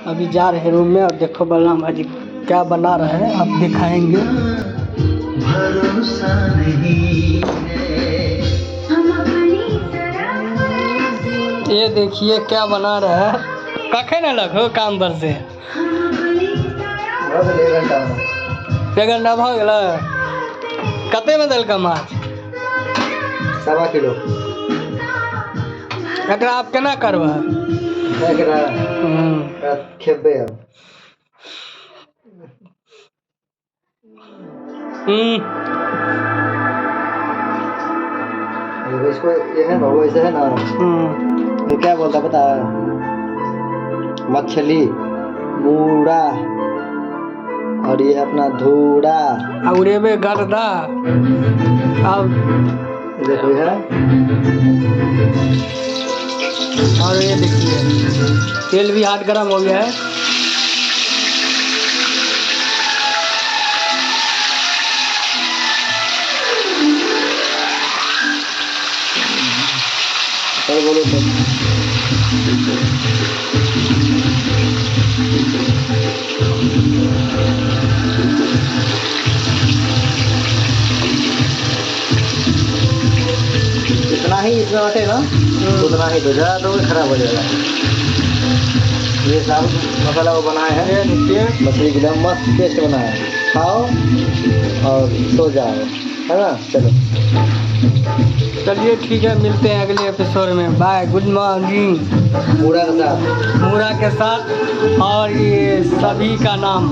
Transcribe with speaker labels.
Speaker 1: अभी जा रहे हैं रूम में और देखो बलराम भाजी क्या बना रहे हैं, आप दिखाएंगे।
Speaker 2: भरोसा नहीं है।
Speaker 1: ये देखिए क्या बना रहे हैं। कखे न लगो काम पर से 1 घंटा भ गल। कते में दल का माछ
Speaker 2: 1.25 किलो।
Speaker 1: एकरा आप केना करबै?
Speaker 2: एकरा खेबे अब। इसको ये है ना, वैसे है ना, तो क्या बोलता पता है? मछली, मूड़ा और ये अपना धूड़ा
Speaker 1: और में गर्दा। अब
Speaker 2: देखो है।
Speaker 1: और ये देखिए तेल भी हाथ गर्म हो गया है।
Speaker 2: और बोलो तो जितना ही इसमें बटे ना उतना ही ज़्यादा तो खराब हो जाएगा। ये सब मसाला वो बनाए हैं,
Speaker 1: ये देखिए
Speaker 2: मछली की एकदम मस्त टेस्ट बनाया है। खाओ और सो जाओ, है ना। चलो
Speaker 1: चलिए ठीक है, मिलते हैं अगले एपिसोड में। Bye, good morning.
Speaker 2: मूड़ा के साथ
Speaker 1: और ये सभी का नाम